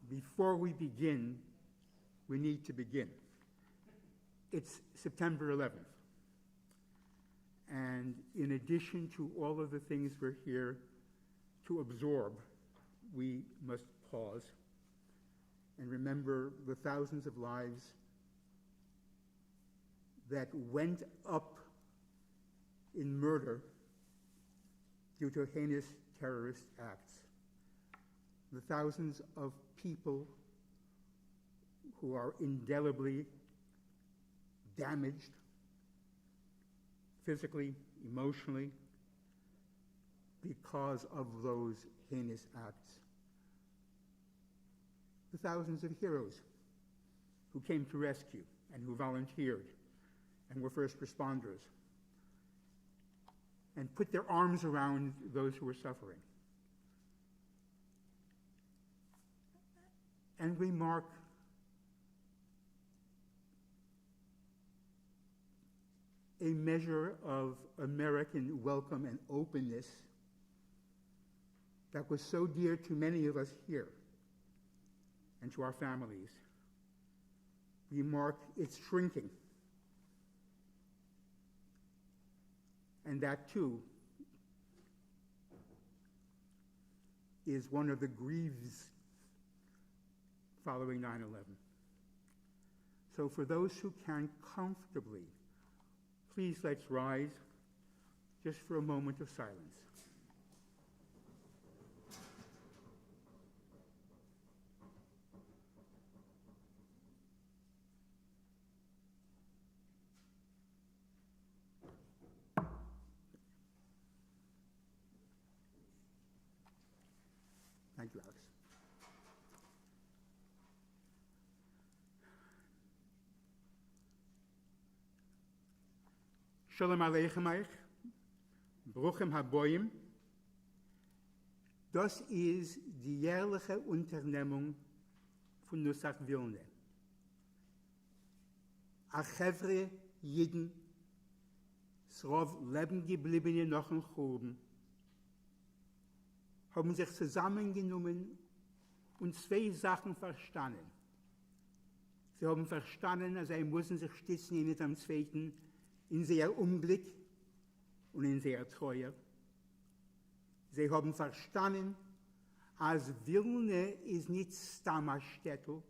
Before we begin, we need to begin. It's September 11th. And in addition to all of the things we're here to absorb, we must pause and remember the thousands of lives that went up in murder due to heinous terrorist acts. The thousands of people who are indelibly damaged physically, emotionally, because of those heinous acts. The thousands of heroes who came to rescue and who volunteered and were first responders and put their arms around those who were suffering. And we mark a measure of American welcome and openness that was so dear to many of us here and to our families. We mark its shrinking. And that, too, is one of the griefs following 9/11. So for those who can comfortably, please let's rise just for a moment of silence. Thank you, Alex. Shalom Aleichem euch, Bruchem Haboyim. Das ist die jährliche Unternehmung von Nusakh Vilna. A Chevre Jiden, srov leben gebliebene noch in Choben, haben sich zusammengenommen und zwei Sachen verstanden. Sie haben verstanden, dass sie müssen sich stützen in dem Zweiten, in sehr Unglück und in sehr Treue. Sie haben verstanden, als Vilna ist nicht stamm ein Städtel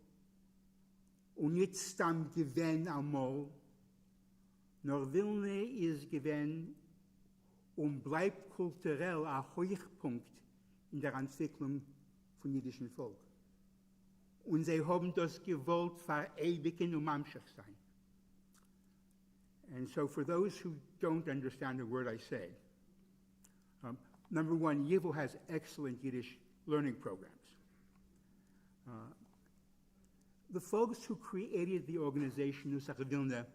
und nicht stamm gewähnt einmal, nur Vilna ist gewähnt und bleibt kulturell ein Höhepunkt in der Entwicklung von jüdischen Volk. Und sie haben das gewollt verewigen und mamschig sein. And so for those who don't understand the word I say, number one, Ya-Jhu has excellent Yiddish learning programs. The folks who created the organization Nusakh Vilna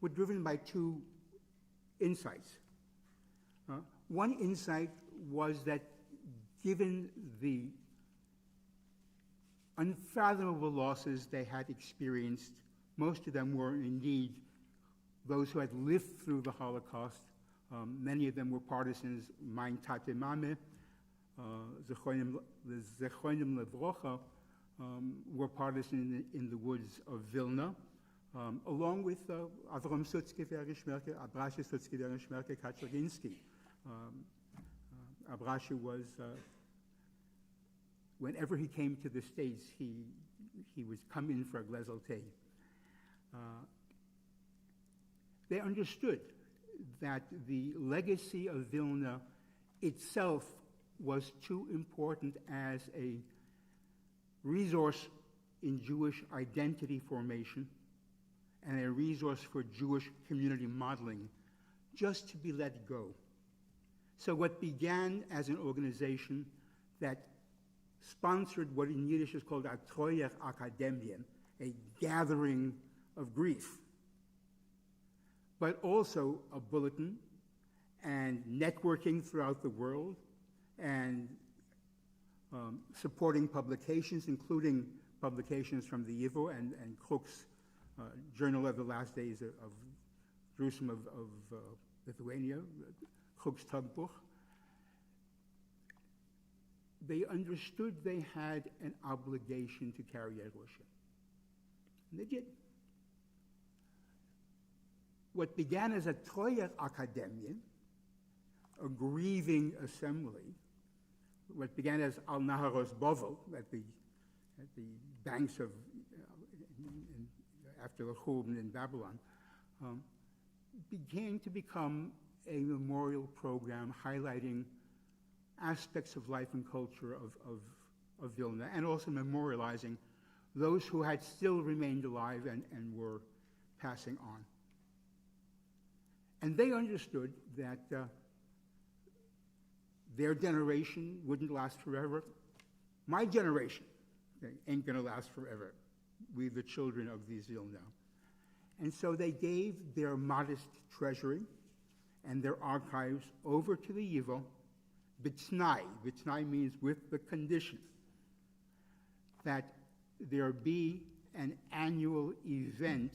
were driven by two insights. One insight was that given the unfathomable losses they had experienced, most of them were indeed those who had lived through the Holocaust. Many of them were partisans. Mein Tate Mame, Zechonim Levrocha, were partisans in the woods of Vilna, along with Avrom Sutzkever, Abrashe Sutzkever, and Shmerke Kaczerginski. Abrashe was, whenever he came to the States, he would come in for a glazel tea. They understood that the legacy of Vilna itself was too important as a resource in Jewish identity formation and a resource for Jewish community modeling just to be let go. So what began as an organization that sponsored what in Yiddish is called a Troyer Akademien, a gathering of grief, but also a bulletin and networking throughout the world and supporting publications, including publications from the Ya-Jhu and Kruk's Journal of the Last Days of Jerusalem of Lithuania, Kruk's Tugbuch. they understood they had an obligation to carry Yerusha. And they did. What began as a Troyer Academia, a grieving assembly, what began as Al Naharos Bovel, at the banks of, after the Churban in Babylon, began to become a memorial program highlighting aspects of life and culture of Vilna, and also memorializing those who had still remained alive and were passing on. And they understood that their generation wouldn't last forever. My generation ain't going to last forever. We, the children of these Vilna. And so they gave their modest treasury and their archives over to the Yivo, B'tnai. B'tnai means with the condition that there be an annual event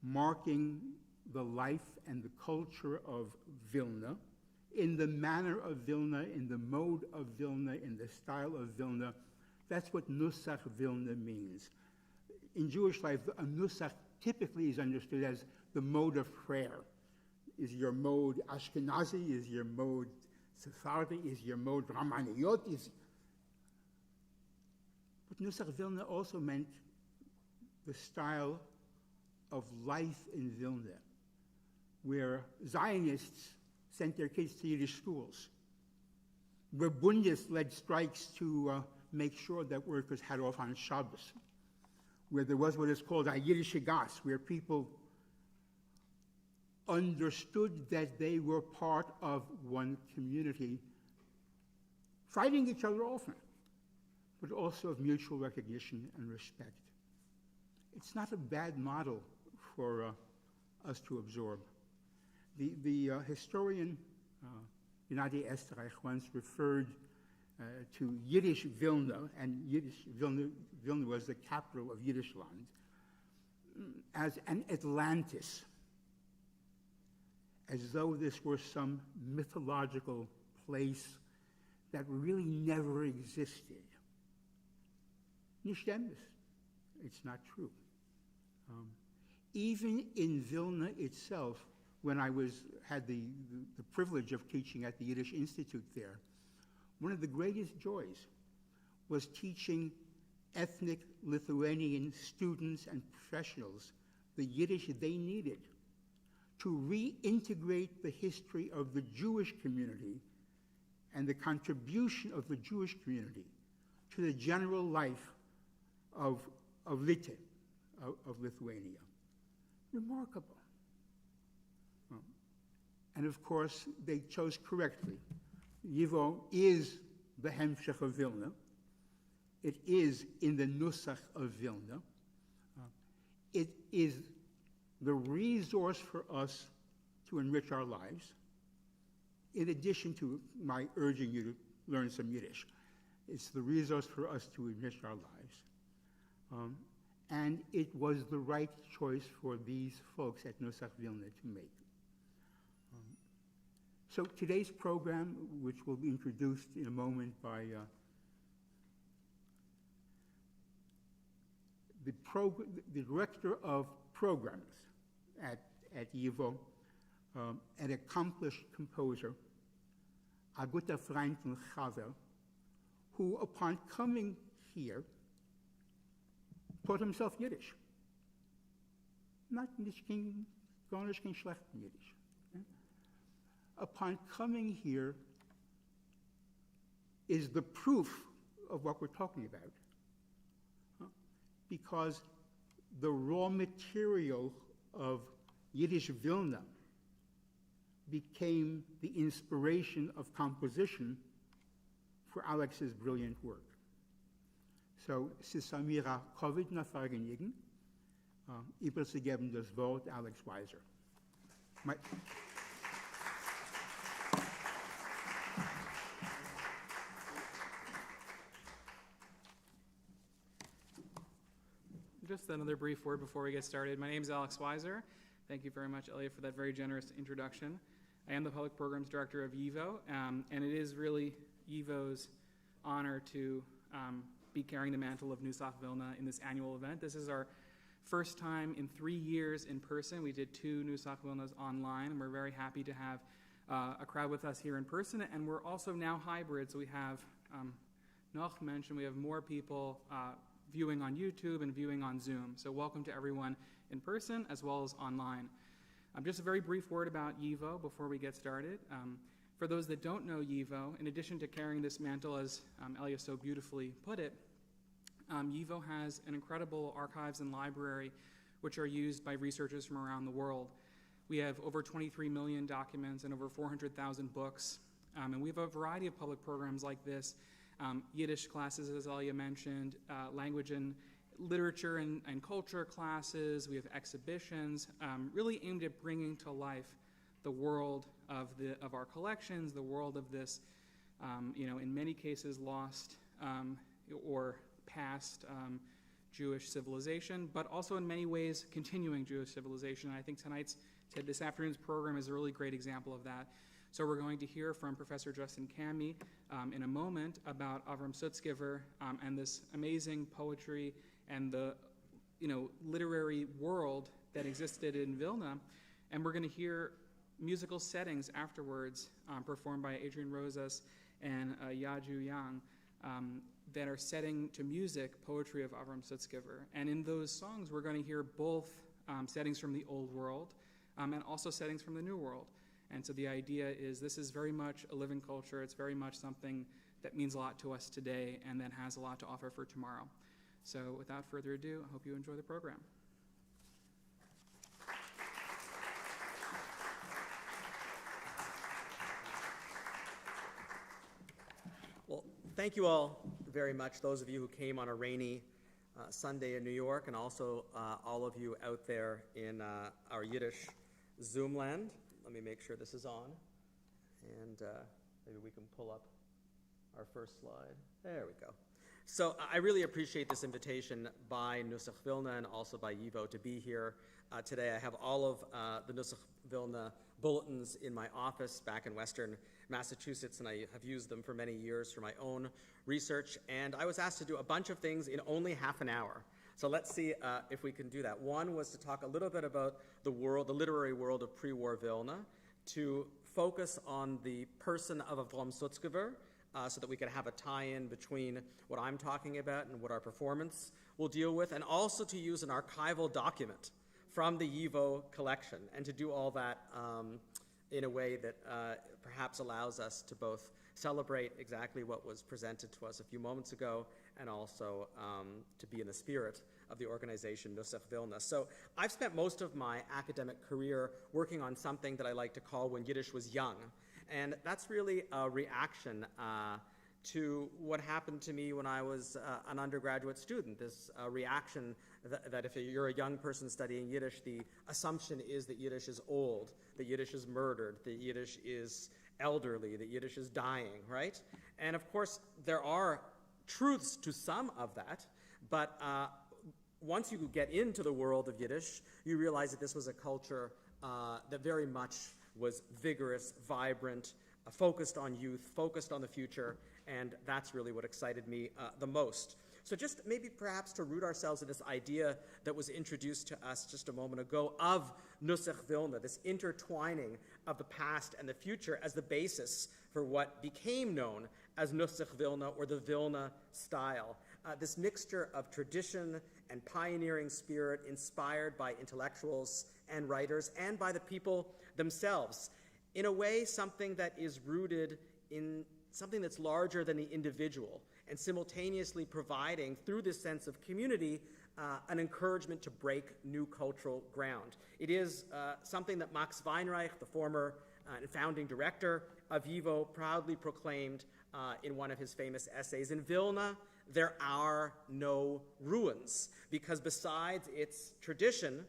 marking the life and the culture of Vilna, in the manner of Vilna, in the mode of Vilna, in the style of Vilna. That's what Nusakh Vilna means. In Jewish life, a Nusakh typically is understood as the mode of prayer. Is your mode Ashkenazi? Is your mode Sephardi? Is your mode Ramaniyot? But Nusakh Vilna also meant the style of life in Vilna, where Zionists sent their kids to Yiddish schools, where Bundists led strikes to make sure that workers had off on Shabbos, where there was what is called a Yiddish gas, where people understood that they were part of one community, fighting each other often, but also of mutual recognition and respect. It's not a bad model for us to absorb. The historian Gennady Esterreich once referred to Yiddish Vilna, and Vilna was the capital of Yiddish land, as an Atlantis, as though this were some mythological place that really never existed. Nicht stimmt. It's not true. Even in Vilna itself, when I had the privilege of teaching at the Yiddish Institute there, one of the greatest joys was teaching ethnic Lithuanian students and professionals the Yiddish they needed to reintegrate the history of the Jewish community and the contribution of the Jewish community to the general life of Lithuania. Remarkable. And of course, they chose correctly. Yivo is the Hemshech of Vilna. It is in the Nusakh of Vilna. It is the resource for us to enrich our lives, in addition to my urging you to learn some Yiddish. It's the resource for us to enrich our lives. And it was the right choice for these folks at Nusakh Vilna to make. So today's program, which will be introduced in a moment by the director of programs at Yivo, an accomplished composer, a guter Freund und Chaver, who upon coming here taught himself Yiddish. Not gar nicht kein schlechten Yiddish. Upon coming here is the proof of what we're talking about. Because the raw material of Yiddish Vilna became the inspiration of composition for Alex's brilliant work. So, es ist Samira Covid nach Vergnügen, überzugeben das Wort Alex Weiser. Just another brief word before we get started. My name is Alex Weiser. Thank you very much, Elliot, for that very generous introduction. I am the Public Programs Director of YIVO, and it is really YIVO's honor to be carrying the mantle of Nusakh Vilna in this annual event. This is our first time in 3 years in person. We did 2 Nusakh Vilnas online, and we're very happy to have a crowd with us here in person. And we're also now hybrid, so we have, Noch mentioned, we have more people viewing on YouTube and viewing on Zoom. So welcome to everyone in person as well as online. Just a very brief word about YIVO before we get started. For those that don't know YIVO, in addition to carrying this mantle, as Elia so beautifully put it, YIVO has an incredible archives and library which are used by researchers from around the world. We have over 23 million documents and over 400,000 books, and we have a variety of public programs like this, Yiddish classes, as Elia mentioned, language and literature and culture classes. We have exhibitions, really aimed at bringing to life the world of our collections, the world of this, in many cases lost or past Jewish civilization, but also in many ways continuing Jewish civilization. And I think this afternoon's program is a really great example of that. So we're going to hear from Professor Justin Cammy in a moment about Avrom Sutzkever and this amazing poetry and the literary world that existed in Vilna. And we're going to hear musical settings afterwards performed by Adrian Rosas and Ya-Jhu that are setting to music poetry of Avrom Sutzkever. And in those songs, we're going to hear both settings from the old world and also settings from the new world. And so the idea is this is very much a living culture. It's very much something that means a lot to us today and that has a lot to offer for tomorrow. So without further ado, I hope you enjoy the program. Well, thank you all very much, those of you who came on a rainy Sunday in New York, and also all of you out there in our Yiddish Zoom land. Let me make sure this is on, and maybe we can pull up our first slide. There we go. So I really appreciate this invitation by Nusakh Vilna and also by YIVO to be here today. I have all of the Nusakh Vilna bulletins in my office back in Western Massachusetts, and I have used them for many years for my own research. And I was asked to do a bunch of things in only half an hour. So let's see if we can do that. One was to talk a little bit about the literary world of pre-war Vilna, to focus on the person of Avrom Sutzkever, so that we could have a tie-in between what I'm talking about and what our performance will deal with, and also to use an archival document from the YIVO collection, and to do all that in a way that perhaps allows us to both celebrate exactly what was presented to us a few moments ago, and also to be in the spirit of the organization Nusakh Vilna. So I've spent most of my academic career working on something that I like to call When Yiddish Was Young. And that's really a reaction to what happened to me when I was an undergraduate student. This reaction that if you're a young person studying Yiddish, the assumption is that Yiddish is old, that Yiddish is murdered, that Yiddish is elderly, that Yiddish is dying, right? And of course, there are truths to some of that, but once you get into the world of Yiddish, you realize that this was a culture that very much was vigorous, vibrant, focused on youth, focused on the future, and that's really what excited me the most. So just maybe perhaps to root ourselves in this idea that was introduced to us just a moment ago of Nusakh Vilna, this intertwining of the past and the future as the basis for what became known as Nusakh Vilna, or the Vilna style. This mixture of tradition and pioneering spirit inspired by intellectuals and writers and by the people themselves. In a way, something that is rooted in something that's larger than the individual, and simultaneously providing, through this sense of community, an encouragement to break new cultural ground. It is something that Max Weinreich, the former and founding director of YIVO, proudly proclaimed in one of his famous essays. In Vilna, there are no ruins, because besides its tradition,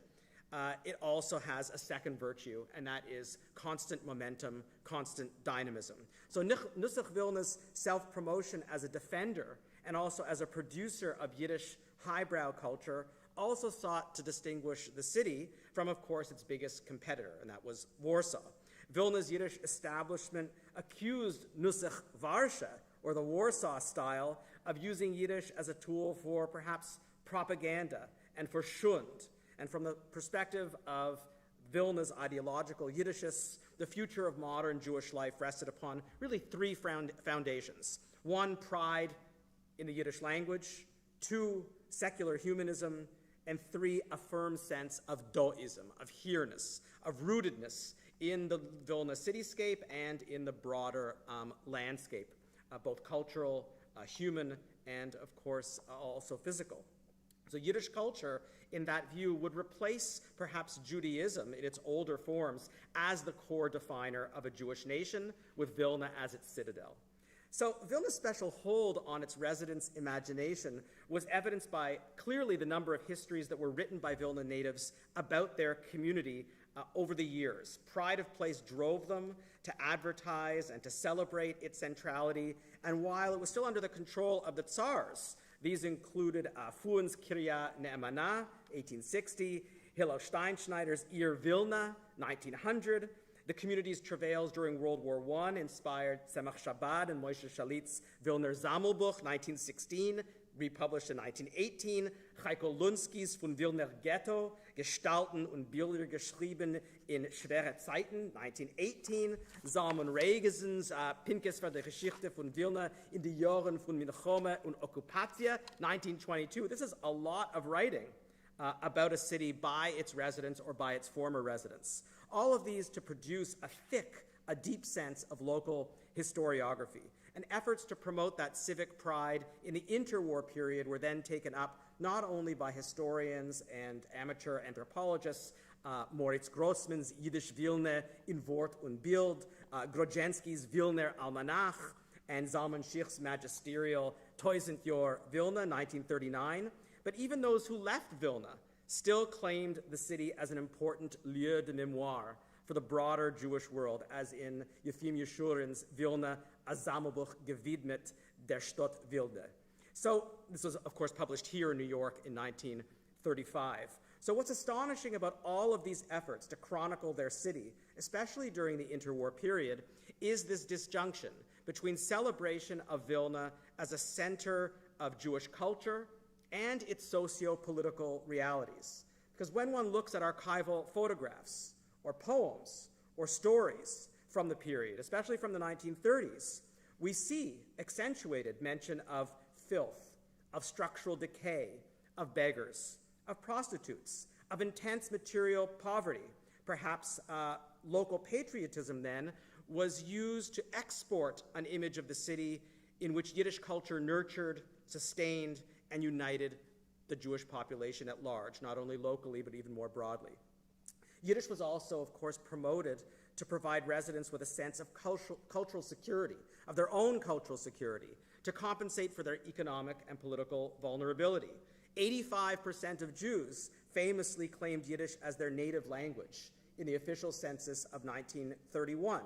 it also has a second virtue, and that is constant momentum, constant dynamism. So Nusakh Vilna's self-promotion as a defender and also as a producer of Yiddish highbrow culture also sought to distinguish the city from, of course, its biggest competitor, and that was Warsaw. Vilna's Yiddish establishment accused Nusakh Varsha, or the Warsaw style of using Yiddish as a tool for perhaps propaganda and for Schund. And from the perspective of Vilna's ideological Yiddishists, the future of modern Jewish life rested upon really three foundations. One, pride in the Yiddish language. Two, secular humanism. And three, a firm sense of doism, of here-ness, of rootedness in the Vilna cityscape and in the broader landscape, both cultural, human, and of course also physical. So Yiddish culture, in that view, would replace perhaps Judaism in its older forms as the core definer of a Jewish nation, with Vilna as its citadel. So Vilna's special hold on its residents' imagination was evidenced by clearly the number of histories that were written by Vilna natives about their community over the years. Pride of place drove them to advertise and to celebrate its centrality, and while it was still under the control of the Tsars, these included Fuhn's Kirya Ne'emana, 1860, Hillel Steinschneider's Ir Vilna, 1900, the community's travails during World War I inspired Tzemach Shabbat and Moshe Shalit's Vilner Sammelbuch, 1916, republished in 1918, Heiko Lunsky's Von Vilner Ghetto, Gestalten und Bilder geschrieben in schwere Zeiten, 1918, Salman Regesen's Pinkes für die Geschichte von Vilna in die Jahren von Milchome und Okkupatie, 1922. This is a lot of writing about a city by its residents or by its former residents. All of these to produce a deep sense of local historiography. And efforts to promote that civic pride in the interwar period were then taken up not only by historians and amateur anthropologists, Moritz Grossman's Yiddish Vilna in Wort und Bild, Grodzensky's Vilner Almanach, and Zalman Schich's magisterial Tausendjahr Vilna, 1939. But even those who left Vilna still claimed the city as an important lieu de mémoire for the broader Jewish world, as in Yefim Yeshurin's Vilna, a Sammelbuch gewidmet der Stadt Vilna. So this was, of course, published here in New York in 1935. So what's astonishing about all of these efforts to chronicle their city, especially during the interwar period, is this disjunction between celebration of Vilna as a center of Jewish culture and its socio-political realities. Because when one looks at archival photographs or poems or stories from the period, especially from the 1930s, we see accentuated mention of filth, of structural decay, of beggars, of prostitutes, of intense material poverty. Perhaps local patriotism then was used to export an image of the city in which Yiddish culture nurtured, sustained, and united the Jewish population at large, not only locally, but even more broadly. Yiddish was also, of course, promoted to provide residents with a sense of cultural security, of their own cultural security, to compensate for their economic and political vulnerability. 85% of Jews famously claimed Yiddish as their native language in the official census of 1931.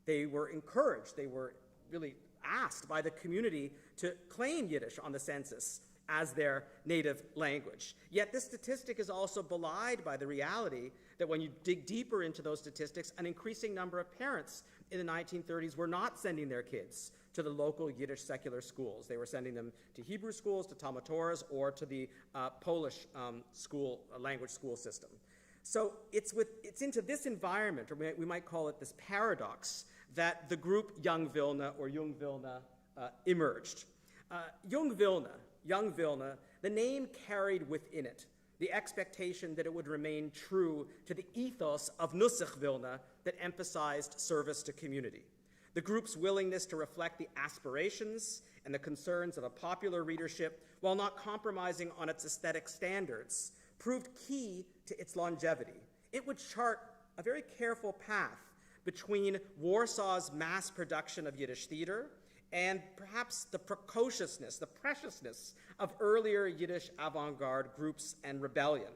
They were encouraged, they were really asked by the community to claim Yiddish on the census as their native language. Yet this statistic is also belied by the reality that when you dig deeper into those statistics, an increasing number of parents in the 1930s were not sending their kids to the local Yiddish secular schools. They were sending them to Hebrew schools, to Talmud Torahs, or to the Polish language school system. So it's into this environment, or we might call it this paradox, that the group Yung-vilne or Yung-vilne emerged. Yung-vilne, the name carried within it the expectation that it would remain true to the ethos of Nusakh Vilna that emphasized service to community. The group's willingness to reflect the aspirations and the concerns of a popular readership while not compromising on its aesthetic standards proved key to its longevity. It would chart a very careful path between Warsaw's mass production of Yiddish theater and perhaps the precociousness, the preciousness of earlier Yiddish avant-garde groups and rebellion,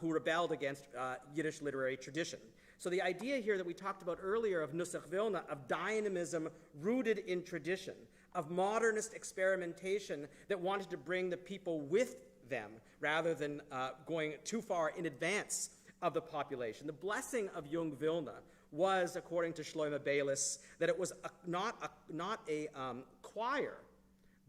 who rebelled against Yiddish literary tradition. So the idea here that we talked about earlier of Nusakh Vilna, of dynamism rooted in tradition, of modernist experimentation that wanted to bring the people with them rather than going too far in advance of the population. The blessing of Yung-vilne was, according to Shlomo Baylis, that it was not a choir,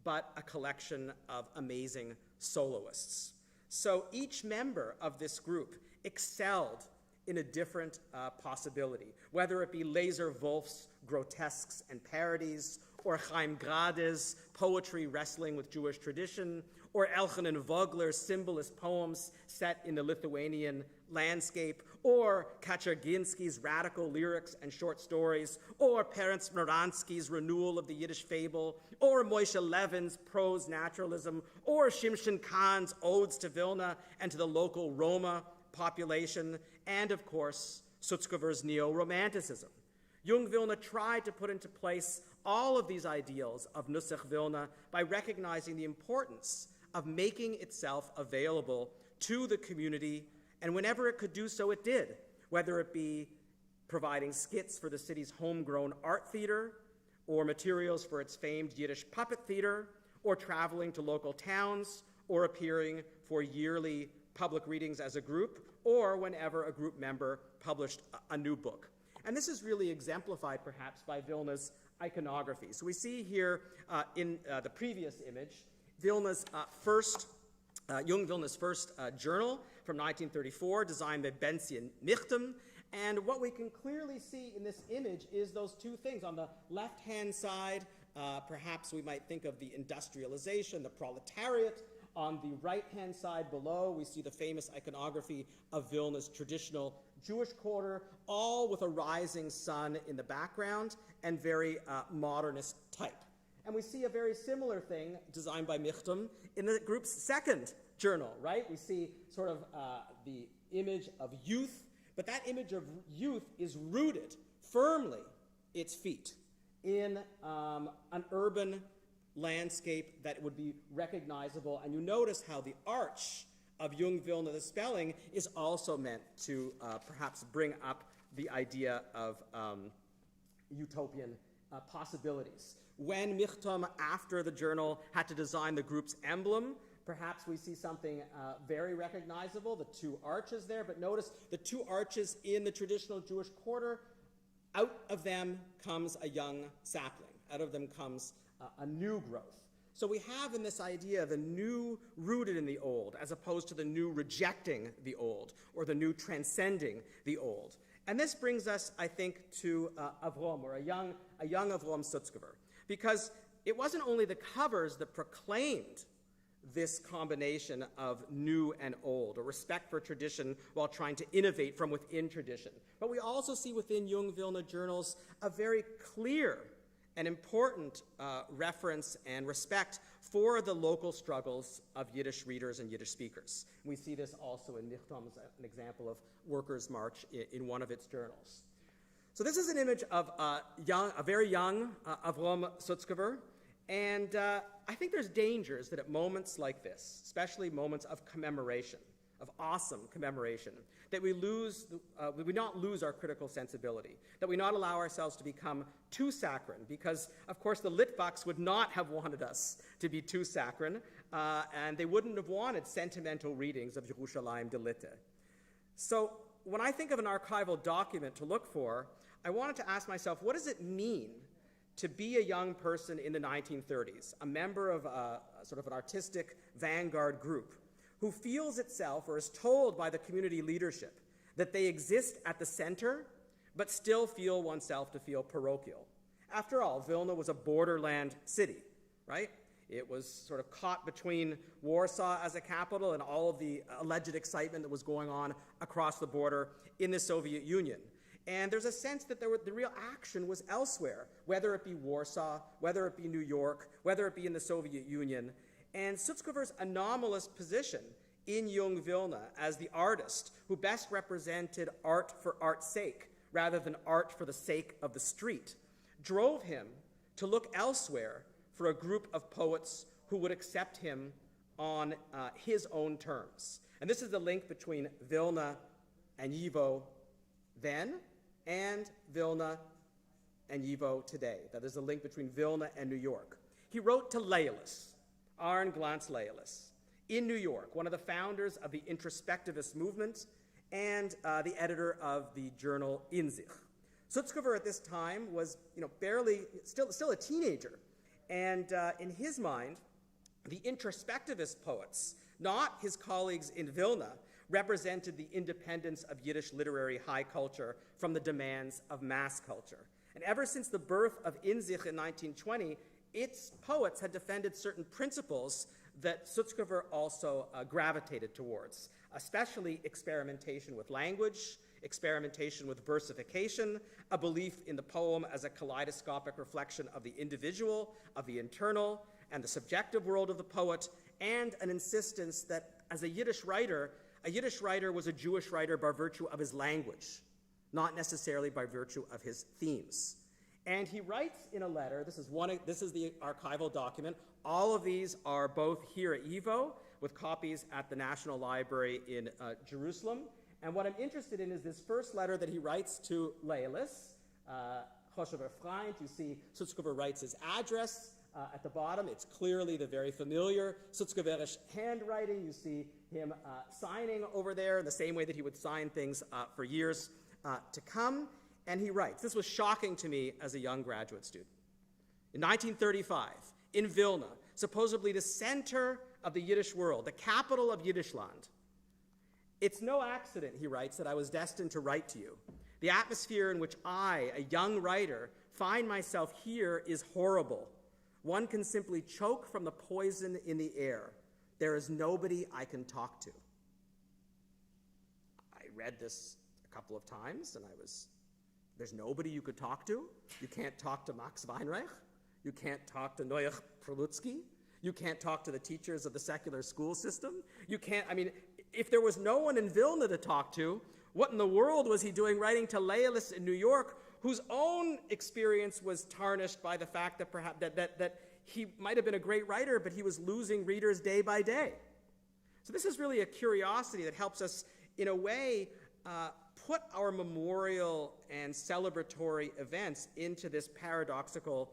but a collection of amazing soloists. So each member of this group excelled in a different possibility, whether it be Lazar Wolf's grotesques and parodies, or Chaim Grade's poetry wrestling with Jewish tradition, or Elchanan Vogler's symbolist poems set in the Lithuanian landscape, or Kaczerginski's radical lyrics and short stories, or Peretz Moransky's renewal of the Yiddish fable, or Moshe Levin's prose naturalism, or Shimshon Khan's odes to Vilna and to the local Roma population, and of course, Sutzkever's neo-romanticism. Yung-vilne tried to put into place all of these ideals of Nusakh Vilna by recognizing the importance of making itself available to the community, and whenever it could do so, it did, whether it be providing skits for the city's homegrown art theater, or materials for its famed Yiddish puppet theater, or traveling to local towns, or appearing for yearly public readings as a group, or whenever a group member published a new book. And this is really exemplified, perhaps, by Vilna's iconography. So we see here in the previous image, Yung-vilne's first journal from 1934, designed by Benzion Nichtem. And what we can clearly see in this image is those two things. On the left-hand side, perhaps we might think of the industrialization, the proletariat. On the right-hand side below, we see the famous iconography of Vilna's traditional Jewish quarter, all with a rising sun in the background and very modernist type. And we see a very similar thing designed by Nichtem in the group's second journal, right? We see sort of the image of youth, but that image of youth is rooted firmly, its feet, in an urban landscape that would be recognizable. And you notice how the arch of Yung-vilne, the spelling, is also meant to perhaps bring up the idea of utopian possibilities. When Nichtem, after the journal, had to design the group's emblem, perhaps we see something very recognizable, the two arches there, but notice the two arches in the traditional Jewish quarter, out of them comes a young sapling. Out of them comes a new growth. So we have in this idea the new rooted in the old, as opposed to the new rejecting the old, or the new transcending the old. And this brings us, I think, to Avrom, or a young Avrom Sutzkever, because it wasn't only the covers that proclaimed this combination of new and old, or respect for tradition while trying to innovate from within tradition. But we also see within Yung-vilne journals a very clear and important reference and respect for the local struggles of Yiddish readers and Yiddish speakers. We see this also in Nichtem's, an example of Workers' March in one of its journals. So this is an image of a very young Avrom Sutzkever, and I think there's dangers that at moments like this, especially moments of commemoration, of awesome commemoration, that we not lose our critical sensibility, that we not allow ourselves to become too saccharine, because, of course, the Litvaks would not have wanted us to be too saccharine, and they wouldn't have wanted sentimental readings of Yerushalayim Delite. So when I think of an archival document to look for, I wanted to ask myself, what does it mean to be a young person in the 1930s, a member of sort of an artistic vanguard group, who feels itself or is told by the community leadership that they exist at the center, but still feel oneself to feel parochial? After all, Vilna was a borderland city, right? It was sort of caught between Warsaw as a capital and all of the alleged excitement that was going on across the border in the Soviet Union. And there's a sense that the real action was elsewhere, whether it be Warsaw, whether it be New York, whether it be in the Soviet Union. And Sutzkever's anomalous position in Yung-vilne as the artist who best represented art for art's sake, rather than art for the sake of the street, drove him to look elsewhere for a group of poets who would accept him on his own terms. And this is the link between Vilna and Yivo then, and Vilna and Yivo today. That is the link between Vilna and New York. He wrote to Leilis, Aaron Glantz Leilis, in New York, one of the founders of the introspectivist movement and the editor of the journal Inzich. Sutzkever at this time was, still a teenager. And in his mind, the introspectivist poets, not his colleagues in Vilna, represented the independence of Yiddish literary high culture from the demands of mass culture. And ever since the birth of Inzich in 1920, its poets had defended certain principles that Sutzkever also gravitated towards, especially experimentation with language, experimentation with versification, a belief in the poem as a kaleidoscopic reflection of the individual, of the internal, and the subjective world of the poet, and an insistence that as a Yiddish writer was a Jewish writer by virtue of his language, not necessarily by virtue of his themes. And he writes in a letter, this is the archival document. All of these are both here at YIVO, with copies at the National Library in Jerusalem. And what I'm interested in is this first letter that he writes to Leilis, Choshever Freund. You see Sutzkever writes his address at the bottom. It's clearly the very familiar Sutzkeverish handwriting. You see him signing over there in the same way that he would sign things for years to come. And he writes, this was shocking to me as a young graduate student. In 1935, in Vilna, supposedly the center of the Yiddish world, the capital of Yiddishland, it's no accident, he writes, that I was destined to write to you. The atmosphere in which I, a young writer, find myself here is horrible. One can simply choke from the poison in the air. There is nobody I can talk to. I read this a couple of times, and there's nobody you could talk to. You can't talk to Max Weinreich. You can't talk to Noach Prelutsky. You can't talk to the teachers of the secular school system. If there was no one in Vilna to talk to, what in the world was he doing writing to Leilis in New York, whose own experience was tarnished by the fact that perhaps that he might have been a great writer, but he was losing readers day by day. So this is really a curiosity that helps us, in a way, put our memorial and celebratory events into this paradoxical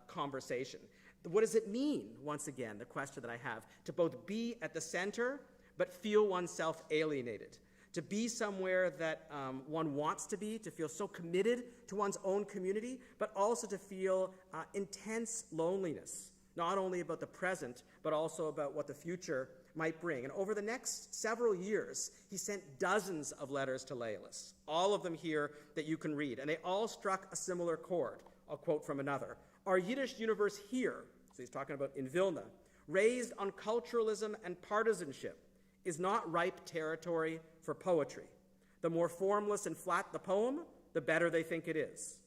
conversation. What does it mean, once again, the question that I have, to both be at the center but feel oneself alienated, to be somewhere that one wants to be, to feel so committed to one's own community, but also to feel intense loneliness, not only about the present, but also about what the future might bring. And over the next several years, he sent dozens of letters to Leilis, all of them here that you can read, and they all struck a similar chord. I'll quote from another. Our Yiddish universe here, so he's talking about in Vilna, raised on culturalism and partisanship, is not ripe territory for poetry. The more formless and flat the poem, the better they think it is.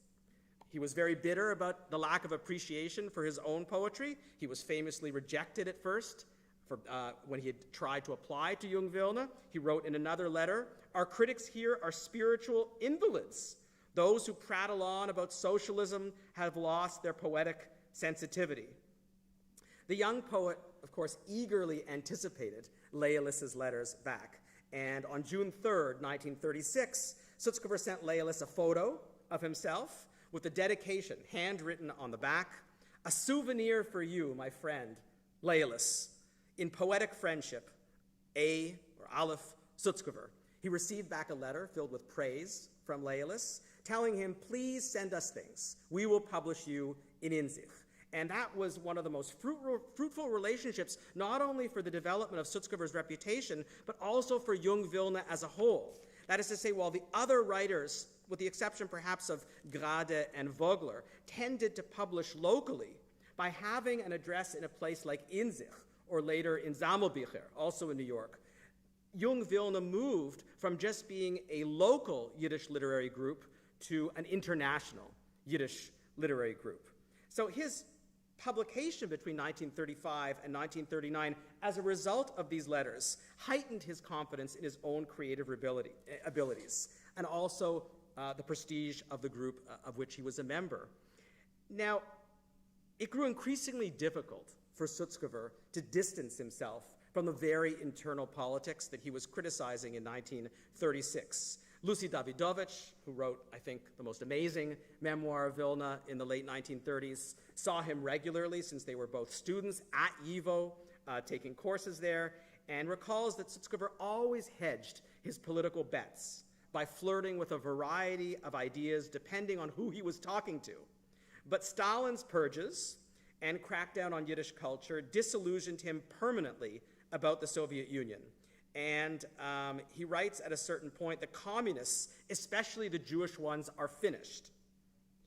He was very bitter about the lack of appreciation for his own poetry. He was famously rejected at first when he had tried to apply to Yung-vilne. He wrote in another letter, our critics here are spiritual invalids. Those who prattle on about socialism have lost their poetic sensitivity. The young poet, of course, eagerly anticipated Leilis's letters back. And on June 3rd, 1936, Sutzkever sent Leilis a photo of himself with the dedication handwritten on the back, a souvenir for you, my friend, Leilis, in poetic friendship, A, or Aleph, Sutzkever. He received back a letter filled with praise from Leilis, telling him, please send us things. We will publish you in Inzich. And that was one of the most fruitful relationships, not only for the development of Sutzkever's reputation, but also for Yung-vilne as a whole. That is to say, while the other writers, with the exception perhaps of Grade and Vogler, tended to publish locally by having an address in a place like Inzich, or later in Zammelbicher, also in New York, Yung-vilne moved from just being a local Yiddish literary group to an international Yiddish literary group. So his publication between 1935 and 1939, as a result of these letters, heightened his confidence in his own creative abilities, and also the prestige of the group of which he was a member. Now, it grew increasingly difficult for Sutzkever to distance himself from the very internal politics that he was criticizing in 1936. Lucy Davidovich, who wrote, I think, the most amazing memoir of Vilna in the late 1930s, saw him regularly since they were both students at YIVO, taking courses there, and recalls that Sutzkever always hedged his political bets by flirting with a variety of ideas depending on who he was talking to. But Stalin's purges and crackdown on Yiddish culture disillusioned him permanently about the Soviet Union. And he writes at a certain point, the communists, especially the Jewish ones, are finished.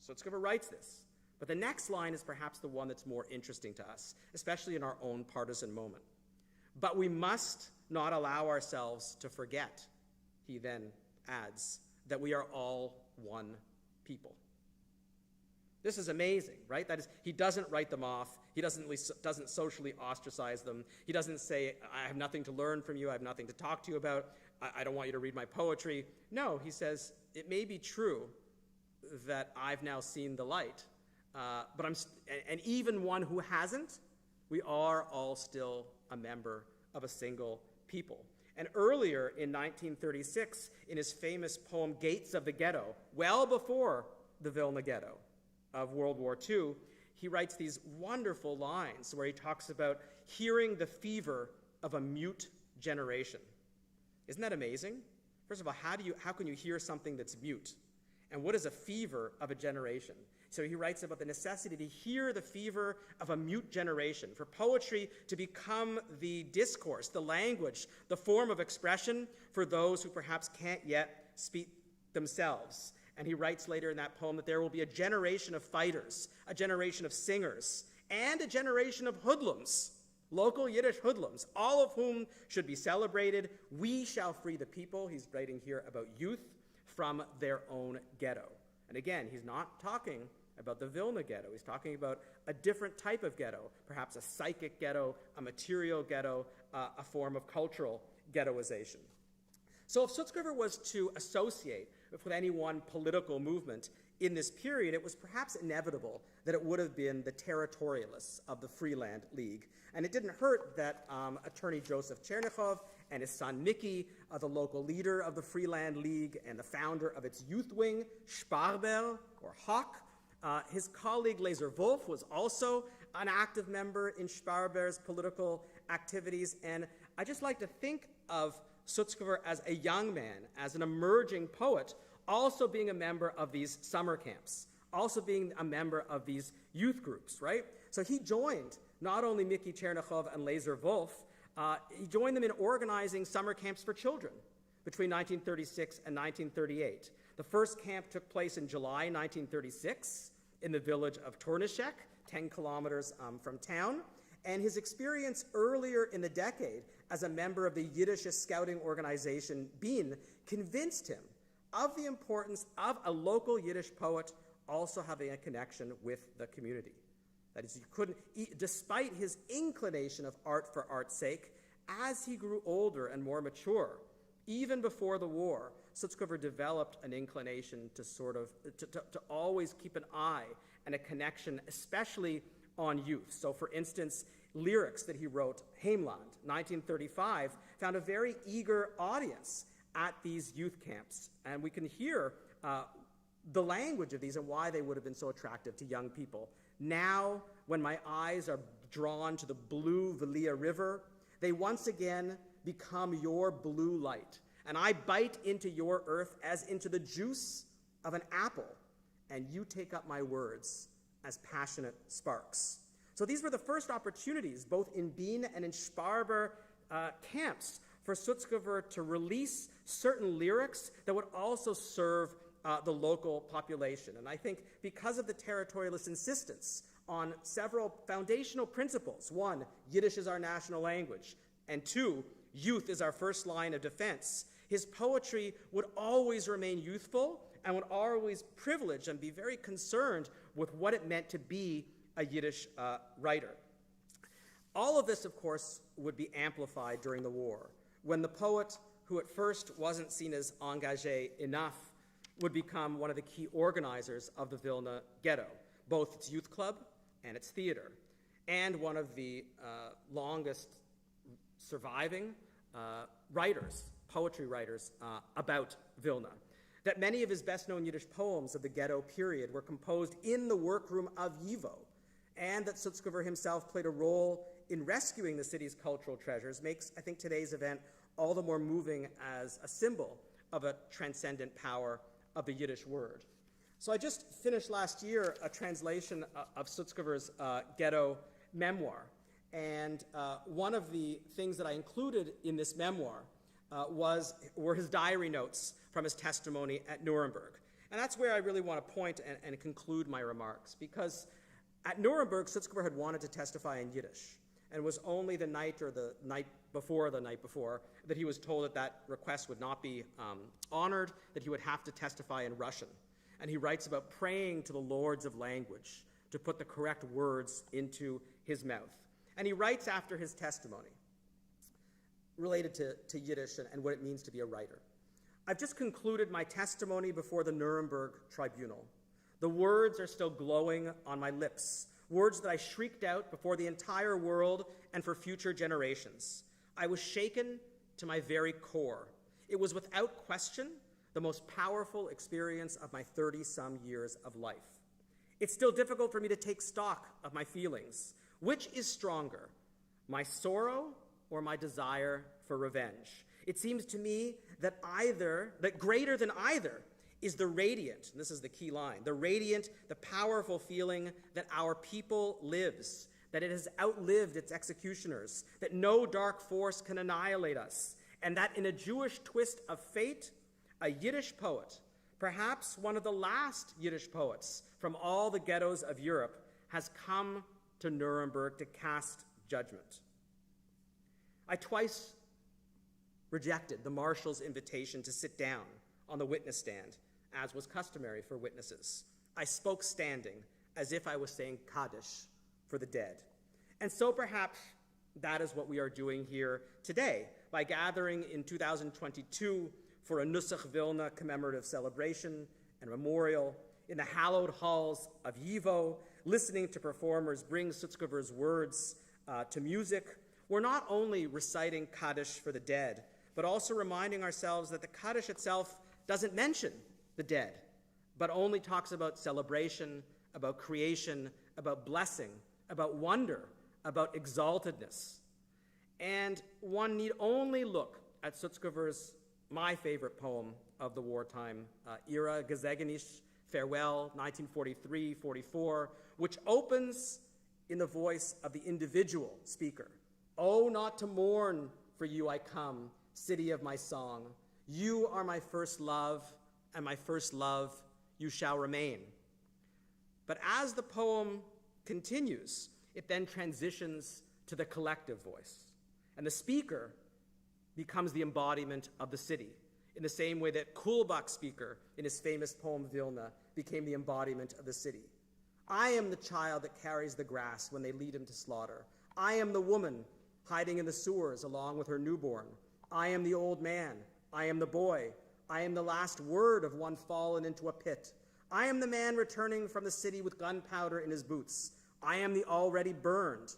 Sutzkever writes this. But the next line is perhaps the one that's more interesting to us, especially in our own partisan moment. But we must not allow ourselves to forget, he then adds, that we are all one people. This is amazing, right? That is, he doesn't write them off. He doesn't socially ostracize them. He doesn't say, I have nothing to learn from you. I have nothing to talk to you about. I don't want you to read my poetry. No, he says, it may be true that I've now seen the light, but and even one who hasn't, we are all still a member of a single people. And earlier in 1936, in his famous poem, Gates of the Ghetto, well before the Vilna Ghetto of World War II, he writes these wonderful lines where he talks about hearing the fever of a mute generation. Isn't that amazing? First of all, how can you hear something that's mute? And what is a fever of a generation? So he writes about the necessity to hear the fever of a mute generation, for poetry to become the discourse, the language, the form of expression for those who perhaps can't yet speak themselves. And he writes later in that poem that there will be a generation of fighters, a generation of singers, and a generation of hoodlums, local Yiddish hoodlums, all of whom should be celebrated. We shall free the people, he's writing here about youth, from their own ghetto. And again, he's not talking about the Vilna ghetto. He's talking about a different type of ghetto, perhaps a psychic ghetto, a material ghetto, a form of cultural ghettoization. So if Sutzkever was to associate with any one political movement in this period, it was perhaps inevitable that it would have been the territorialists of the Freeland League. And it didn't hurt that attorney Joseph Chernichov and his son Mickey, the local leader of the Freeland League and the founder of its youth wing, Sparber, or Hawk. His colleague Lazar Wolf was also an active member in Sparber's political activities. And I just like to think of Sutzkever as a young man, as an emerging poet, also being a member of these summer camps, also being a member of these youth groups, right? So he joined not only Mickey Chernichov and Lazar Wolf, he joined them in organizing summer camps for children between 1936 and 1938. The first camp took place in July 1936 in the village of Tornishek, 10 kilometers from town. And his experience earlier in the decade as a member of the Yiddish scouting organization, Bien, convinced him of the importance of a local Yiddish poet also having a connection with the community. That is, you couldn't, despite his inclination of art for art's sake, as he grew older and more mature, even before the war, Sutzkever developed an inclination to to always keep an eye and a connection, especially on youth. So for instance, lyrics that he wrote, Heimland, 1935, found a very eager audience at these youth camps. And we can hear the language of these and why they would have been so attractive to young people. Now, when my eyes are drawn to the blue Vilna River, they once again become your blue light. And I bite into your earth as into the juice of an apple, and you take up my words as passionate sparks. So these were the first opportunities, both in Bien and in Sparber camps, for Sutzkever to release certain lyrics that would also serve the local population. And I think because of the territorialist insistence on several foundational principles, one, Yiddish is our national language, and two, youth is our first line of defense, his poetry would always remain youthful and would always privilege and be very concerned with what it meant to be a Yiddish writer. All of this, of course, would be amplified during the war, when the poet, who at first wasn't seen as engagé enough, would become one of the key organizers of the Vilna ghetto, both its youth club and its theater, and one of the longest surviving poetry writers about Vilna. That many of his best-known Yiddish poems of the ghetto period were composed in the workroom of YIVO, and that Sutzkever himself played a role in rescuing the city's cultural treasures makes, I think, today's event all the more moving as a symbol of a transcendent power of the Yiddish word. So I just finished last year a translation of Sutzkever's ghetto memoir. And one of the things that I included in this memoir were his diary notes from his testimony at Nuremberg. And that's where I really want to point and conclude my remarks, because at Nuremberg, Sutzkever had wanted to testify in Yiddish, and it was only the night before that he was told that that request would not be honored, that he would have to testify in Russian. And he writes about praying to the lords of language to put the correct words into his mouth. And he writes after his testimony related to Yiddish and what it means to be a writer. I've just concluded my testimony before the Nuremberg tribunal. The words are still glowing on my lips, words that I shrieked out before the entire world and for future generations. I was shaken to my very core. It was without question the most powerful experience of my 30-some years of life. It's still difficult for me to take stock of my feelings. Which is stronger, my sorrow or my desire for revenge? It seems to me that greater than either is the radiant, and this is the key line, the radiant, the powerful feeling that our people lives, that it has outlived its executioners, that no dark force can annihilate us, and that in a Jewish twist of fate, a Yiddish poet, perhaps one of the last Yiddish poets from all the ghettos of Europe, has come to Nuremberg to cast judgment. I twice rejected the marshal's invitation to sit down on the witness stand, as was customary for witnesses. I spoke standing, as if I was saying Kaddish for the dead. And so perhaps that is what we are doing here today, by gathering in 2022 for a Nusakh Vilna commemorative celebration and memorial in the hallowed halls of Ya-Jhu, listening to performers bring Sutzkever's words to music. We're not only reciting Kaddish for the dead, but also reminding ourselves that the Kaddish itself doesn't mention the dead, but only talks about celebration, about creation, about blessing, about wonder, about exaltedness. And one need only look at Sutzkever's, my favorite poem of the wartime era, Gesegenisch, Farewell, 1943-44, which opens in the voice of the individual speaker. Oh, not to mourn for you I come, city of my song. You are my first love, and my first love you shall remain. But as the poem continues, it then transitions to the collective voice. And the speaker becomes the embodiment of the city, in the same way that Kulbak's speaker, in his famous poem Vilna, became the embodiment of the city. I am the child that carries the grass when they lead him to slaughter. I am the woman hiding in the sewers along with her newborn. I am the old man. I am the boy. I am the last word of one fallen into a pit. I am the man returning from the city with gunpowder in his boots. I am the already burned.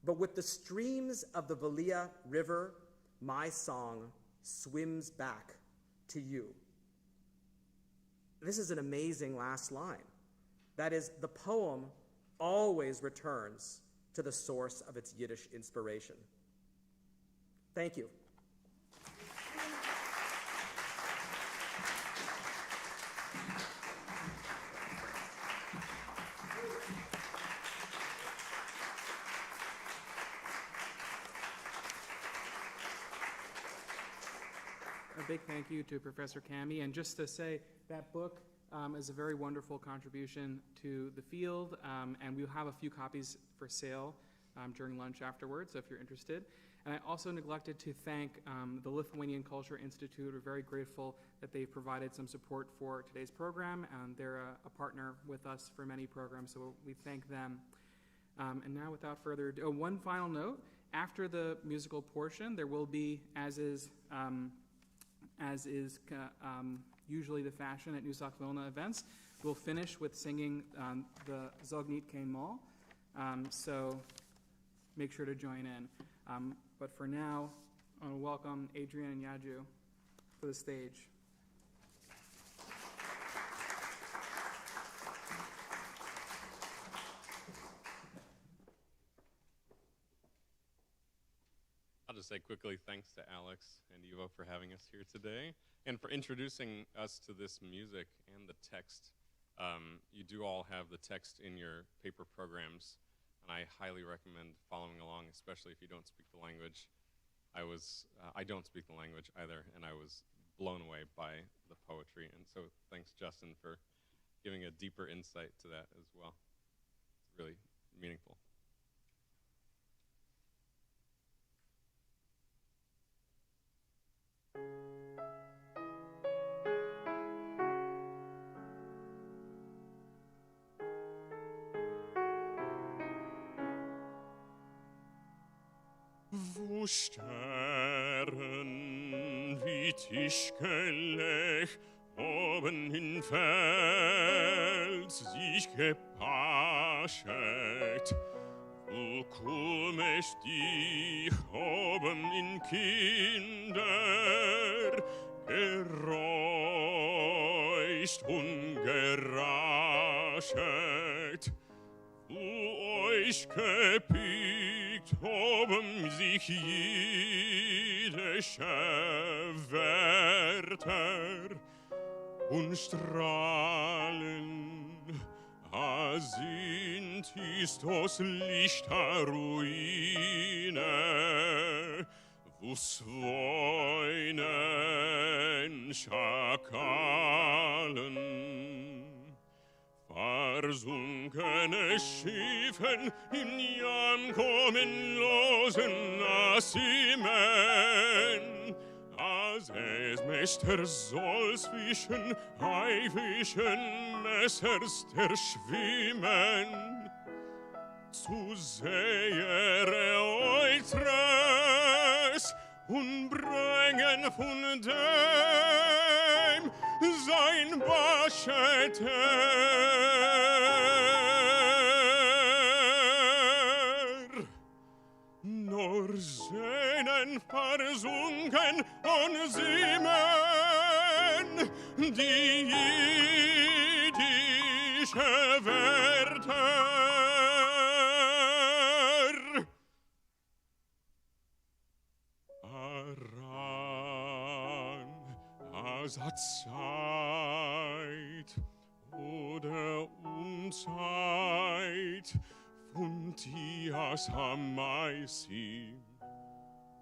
But with the streams of the Vilna River, my song swims back to you. This is an amazing last line. That is, the poem always returns to the source of its Yiddish inspiration. Thank you. A big thank you to Professor Cammy, and just to say that book is a very wonderful contribution to the field, and we'll have a few copies for sale during lunch afterwards, so if you're interested. And I also neglected to thank the Lithuanian Culture Institute. We're very grateful that they've provided some support for today's program, and they're a partner with us for many programs, so we thank them. And now, without further ado, one final note. After the musical portion, there will be, as is usually the fashion at Nusakh Vilna events, we'll finish with singing the Zognit Kein Mol, so make sure to join in. But for now, I want to welcome Adrian and Ya-Jhu to the stage. I'll just say quickly thanks to Alex and Ivo for having us here today and for introducing us to this music and the text. You do all have the text in your paper programs, and I highly recommend following along, especially if you don't speak the language. I don't speak the language either, and I was blown away by the poetry, and so thanks, Justin, for giving a deeper insight to that as well. It's really meaningful. Wo Stern wie Tischgelech oben in Feld sich gepaschet, wo kommest dich oben in Kinder geräuscht und geraschet, wo euch gepiekt oben sich jüdische Wärter und Strahlen, sind ist das Licht der Ruine, wo's weinen Schakalen. Versunkene Schiffen in Jan kommen losen Asimen, als es Meister soll zwischen Haifischen Messers der schwimmen, zu sehere Eutres und bringen von dem sein Bascheter. Nur Sehnen versunken und Simen, die jüdische Wärter. Zeit oder Unzeit von Tias Hamaisim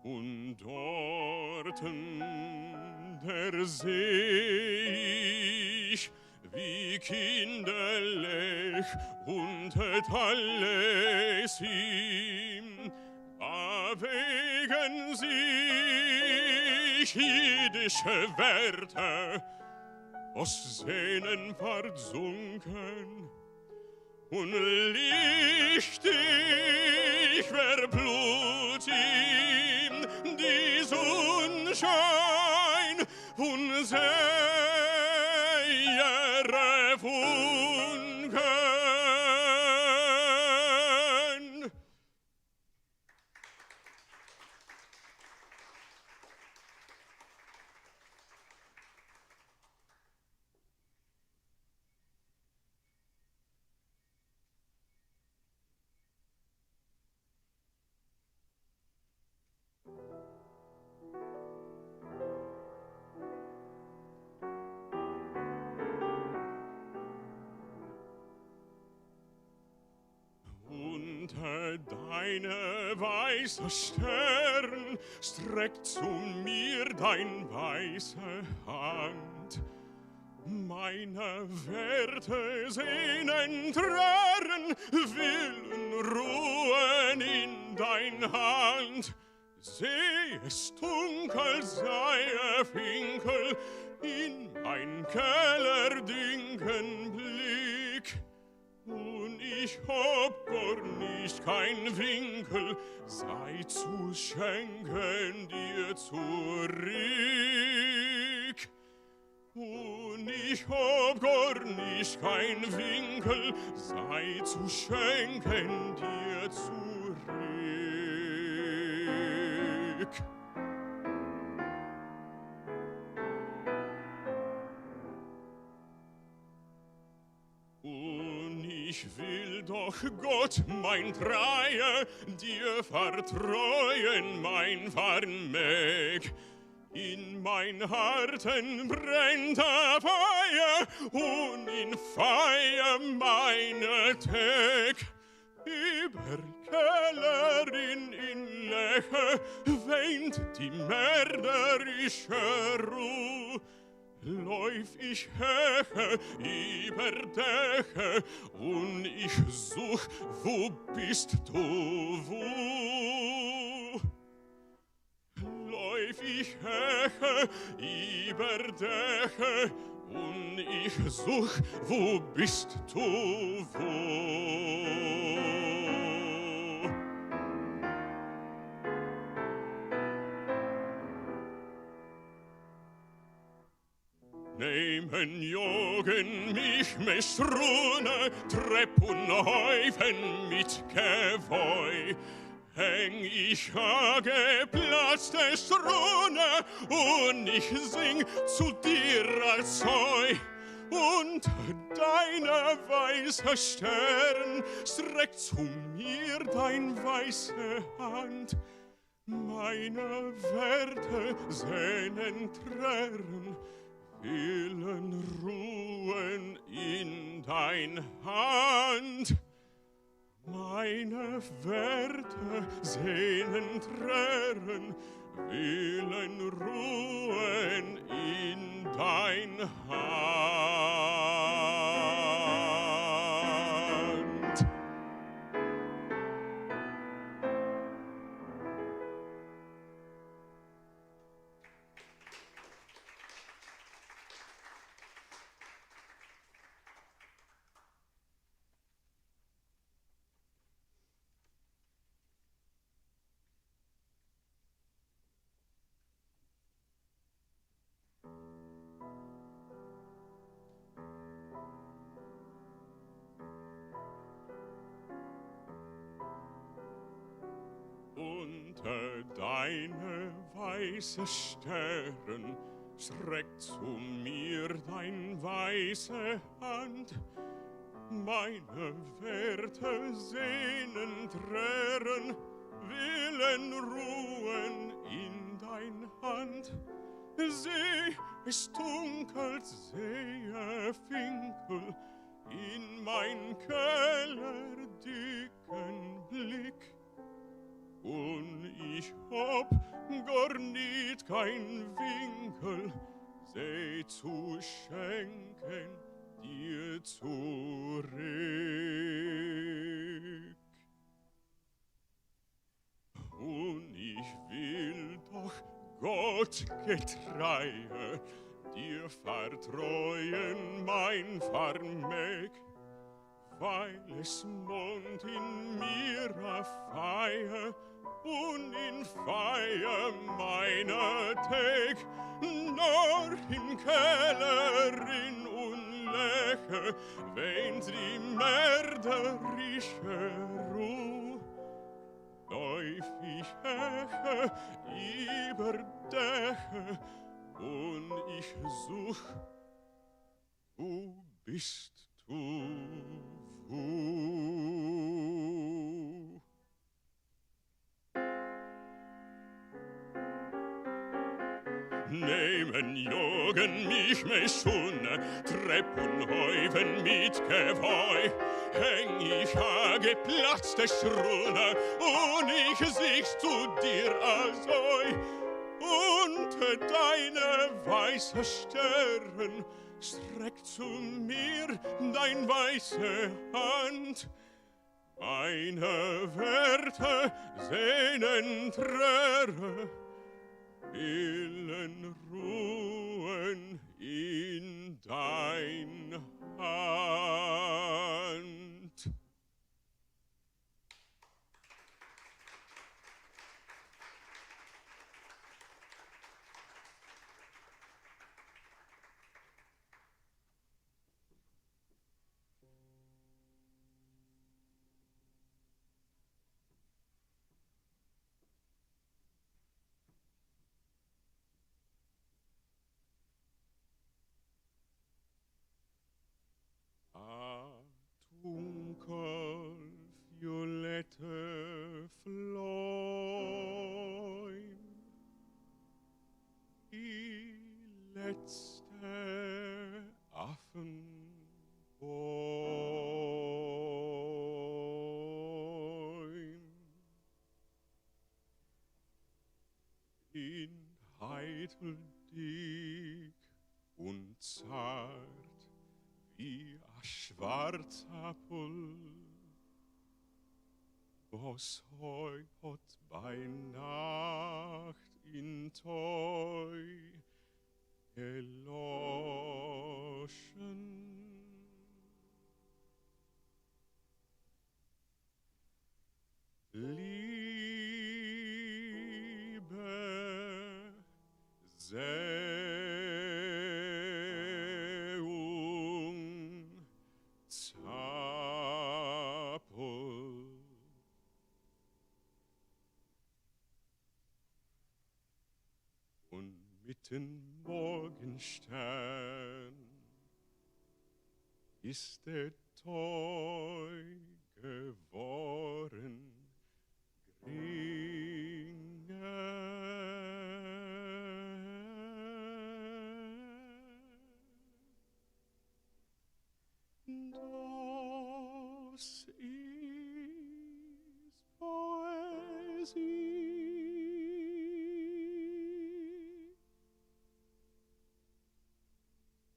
und dorten der seh ich wie kinderlich unter Talesim bewegen sich jüdische Wärter aus Sehnen versunken und lichtig verblut ihm die Sonnenschein und sehre Funken. Deine weiße Stern streckt zu mir dein weiße Hand. Meine Werte sehnen Tränen, willen ruhen in dein Hand. Seh es dunkel, sei finkel, in mein Keller dinken Blick. Und ich hab gar nicht kein Winkel, sei zu schenken dir zurück. Und ich hab gar nicht kein Winkel, sei zu schenken dir zurück. Und ich will doch Gott, mein Treue, dir vertreuen, mein Vermög. In mein Harten brennt der Feuer, und in Feuer meine Tag. Über Kellerin in Leche weint die mörderische Ruh. Läuf ich heche über Däche, und ich such, wo bist du, wo? Läuf ich heche über Däche, und ich such, wo bist du, wo? Nehmen Jungen mich mesrune, Trepp und Häufen mit Gewoi. Häng ich geplatzte Strune, und ich sing zu dir als Heu. Unter deiner weiße Stern streckt zu mir dein weiße Hand. Meine Werte sehnen Tränen, willen ruhen in dein Hand. Meine Werte sehnen Tränen, willen ruhen in dein Hand. Unter deine weiße Stern streckt zu mir dein weiße Hand. Meine Werte sehnen Tränen, willen ruhen in dein Hand. Seh, es dunkelt, sehe Finkel in mein Keller dicken Blick. Und ich hab gar nicht kein Winkel, seh zu schenken dir zurück. Und ich will doch Gott getreue, dir vertreuen mein Vermög, weil es Mond in mir Feier und in Feier meiner Tag, nur im Kellerin unleche weint die mörderische Ruh. Läuf ich heche über Däche, und ich such, wo bist du, wo? Nehmen Jungen mich meschune, Trepp und Häufen mit Gewoi. Häng ich geplatzte Strune, und ich sicht zu dir als Heu. Unter deine weiße Stern streckt zu mir dein weiße Hand. Meine Werte sehnen Tränen, willen ruhen in dein Hand. letzte Affenbäum. In heitel dick und zart wie a Schwarzapfel, was heut bei Nacht in Toi geloschen. Liebe Sehung Zapel und mit den Morgenstern ist der Toi geworden. Das ist Poesie.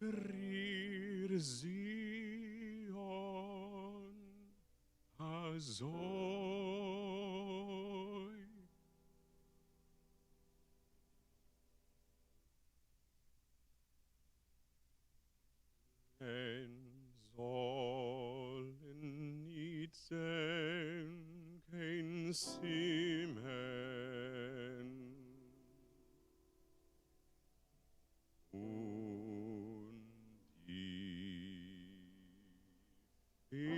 Rir Sion Azoi. Sollen nicht sein kein Simen und die Finger.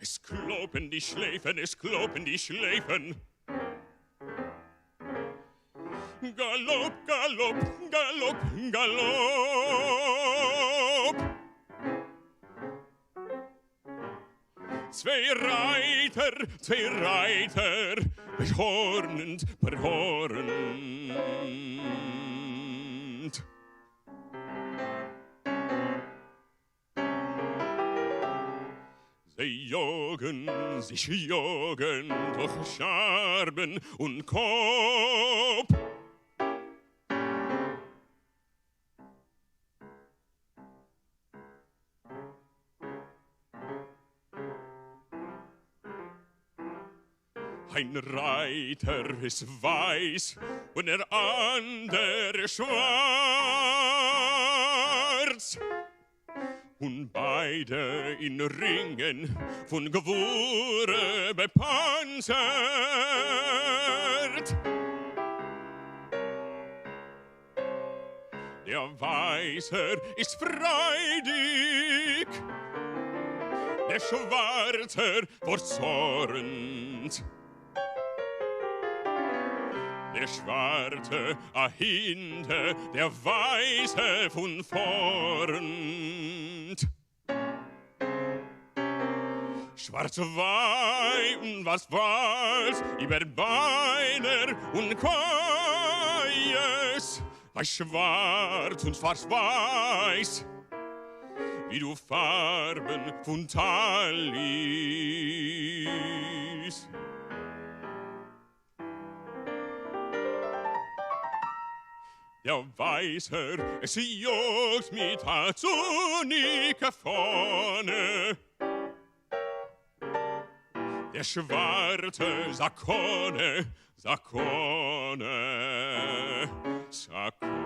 Es kloppen die Schläfen, es kloppen die Schläfen. Galopp, Galopp, Galopp, Galopp. Zwei Reiter, behornend, behornend. Sie jogen, sich jogen durch Scherben und Kopf. Ein Reiter ist weiß und der andere schwarz. Und beide in Ringen von Gewurre bepanzert. Der Weiser ist freudig, der Schwarzer vor Zorn. der Schwarze ahinter, der Weiße von vorn. Schwarze Wein, was weiß, über Beiner und Quais, weiß schwarz und schwarz-weiß, wie du Farben von Talis. Der Weißer, es jogt mit der Tunika vorne. Der Schwarze, Sakone, Sakone, Sakone.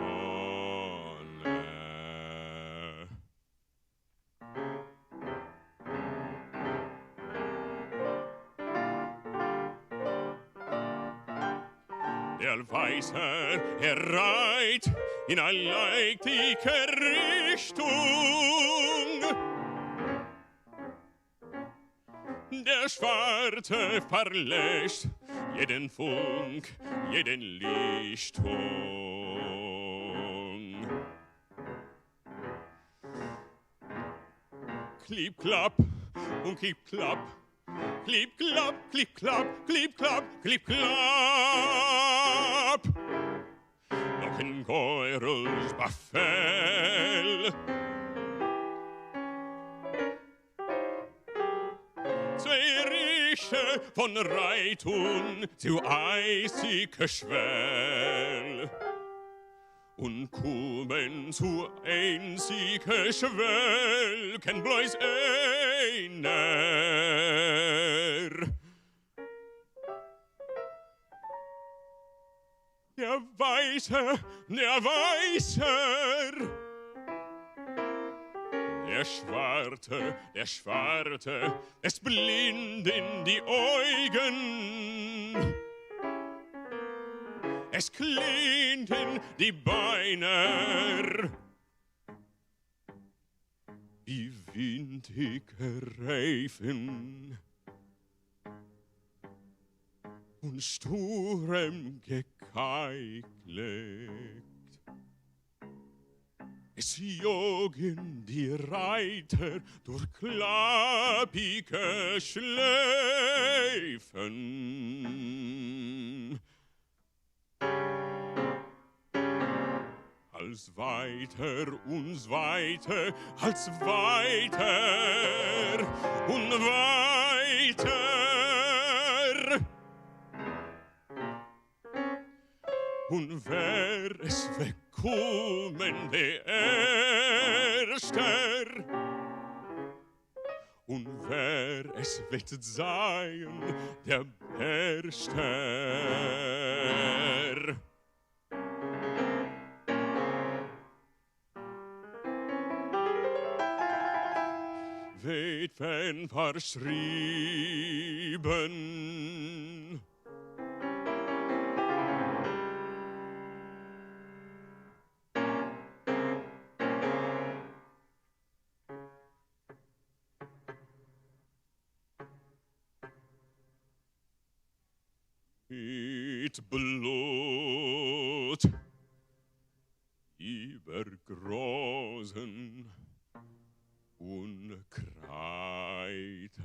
Der Weißer, reit in eine leichtige Richtung. Der Schwarze verlässt jeden Funk, jeden Lichtung. Klipp, klapp und klipp, klapp. Klipp, klapp, klipp, klapp, klipp, klapp, klipp, klapp. Noch ein Geurels Befehl. Zwei Riche von Reitun zu eisiger Schwell. Und kommen zu einziger Schwell, kein bloß einer. Der Weißer, der Weißer. Der Schwarte, es blinden die Augen. Es klinten die Beine. Wie windige Reifen und Sturm gekeiglet. Es jogen die Reiter durch klappige Schleifen. Als weiter und weiter, als weiter und weiter. Und wer es wegkommen, der Erster. Und wer es wird sein, der Erster. Wird wenn verschrieben. Mit Blut über Großen und Kreiter.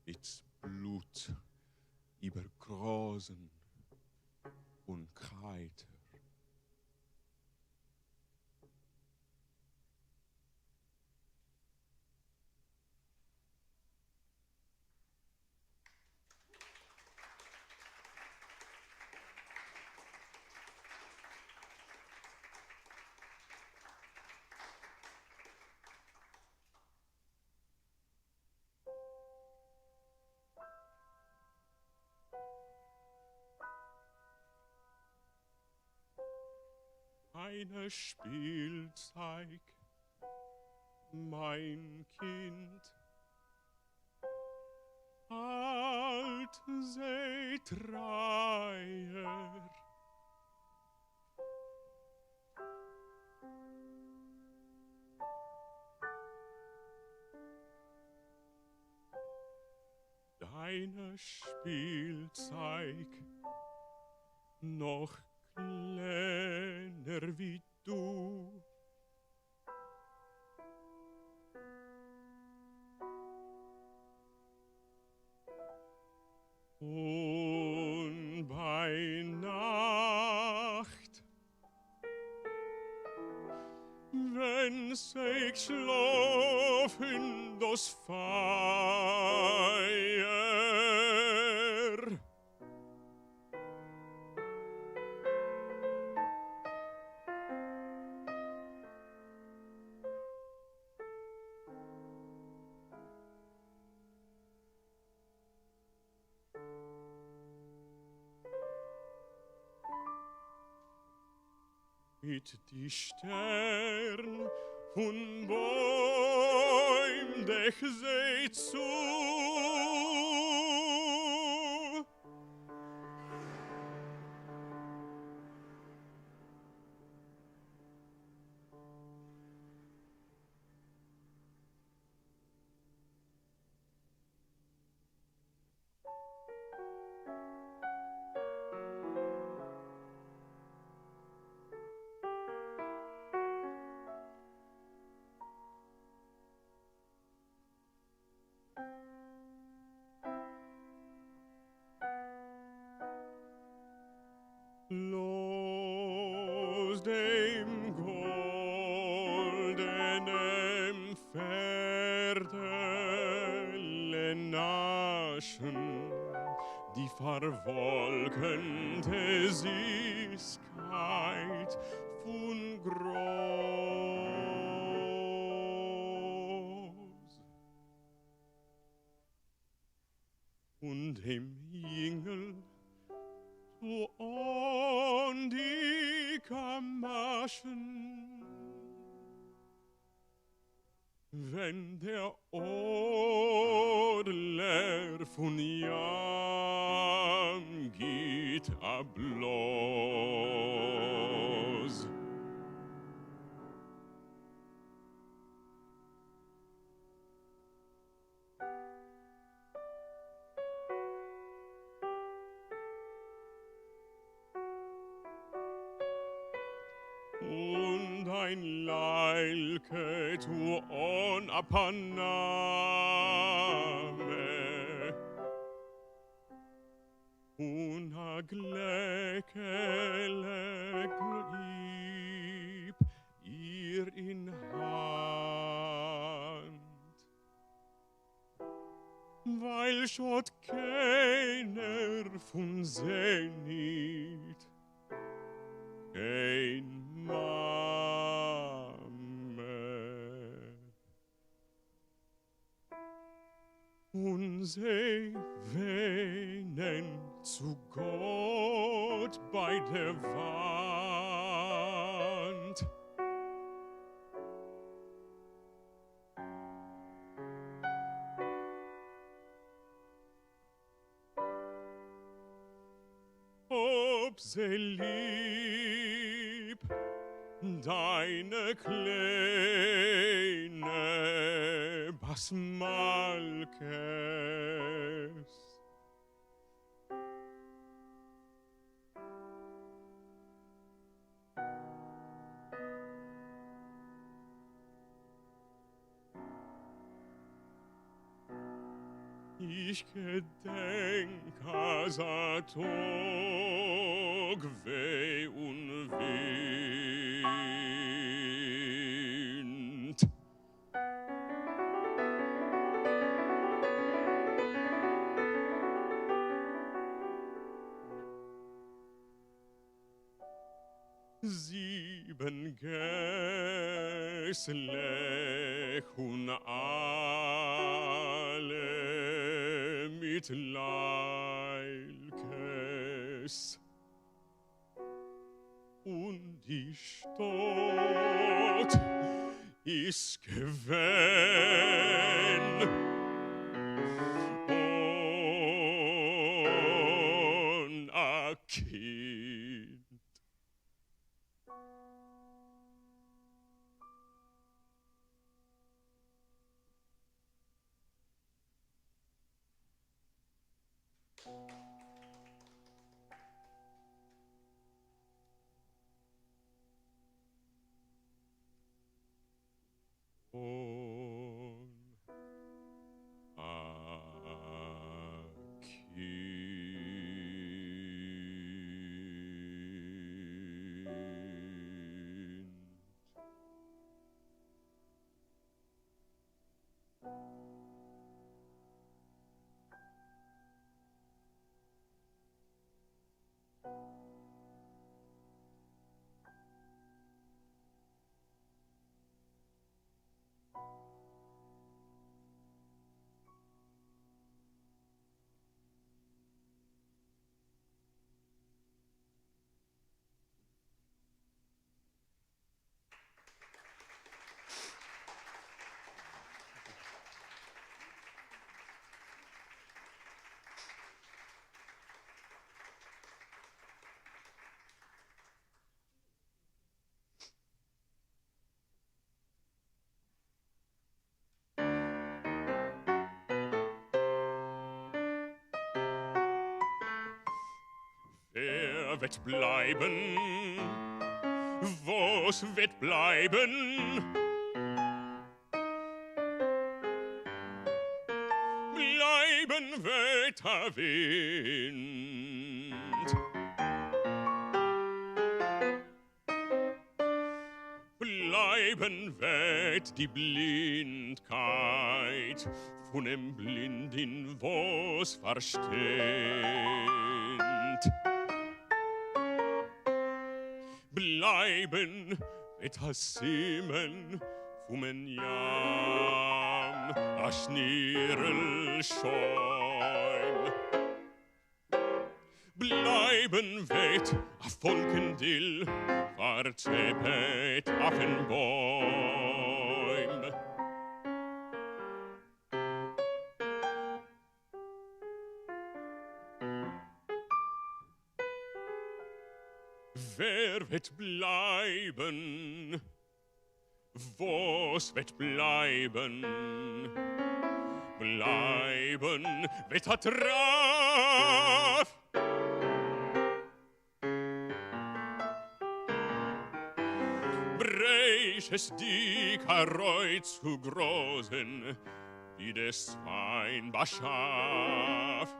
Mit Blut über Großen und Kreiter. Eine Spielzeug, mein Kind, alt seit Dreier. kleine Spielzeug, noch kleiner wie du. Und bei Nacht, wenn ich schlaf in das Feuer, mit die Stern und Bäum dich seh zu. Los dem goldenen Pferdele naschen, die verwolkende Süßkeit von groß. Und dem Jüngel so an die Kamaschen, wenn der Adler von Jam geht ablos. Und ein Leilke tu on apaname, und a glekele blieb ihr in Hand, weil schot keiner von sie nicht, kein Mame. Und sie weinen zu Gott bei der Wand. Ob sie lieb deine kleine Basmalkes, ich gedenk as a Tag weh und Wind. Sieben Gäslech und alle mit Leilkes, und die Stadt ist gewähnt und a Kind. Wer wird bleiben? Was wird bleiben? Bleiben wird der Wind. Bleiben wird die Blindheit von dem Blinden, was versteht. Bleiben wird das Simmen vom Jam, a Schnirrelschäum. Bleiben wird a Volkendill, verzeppet auf den Bäum. Wer wird bleiben? Was wird bleiben? Bleiben wird a Traf. Brech es die Karoi zu großen, die des Fein beschaf.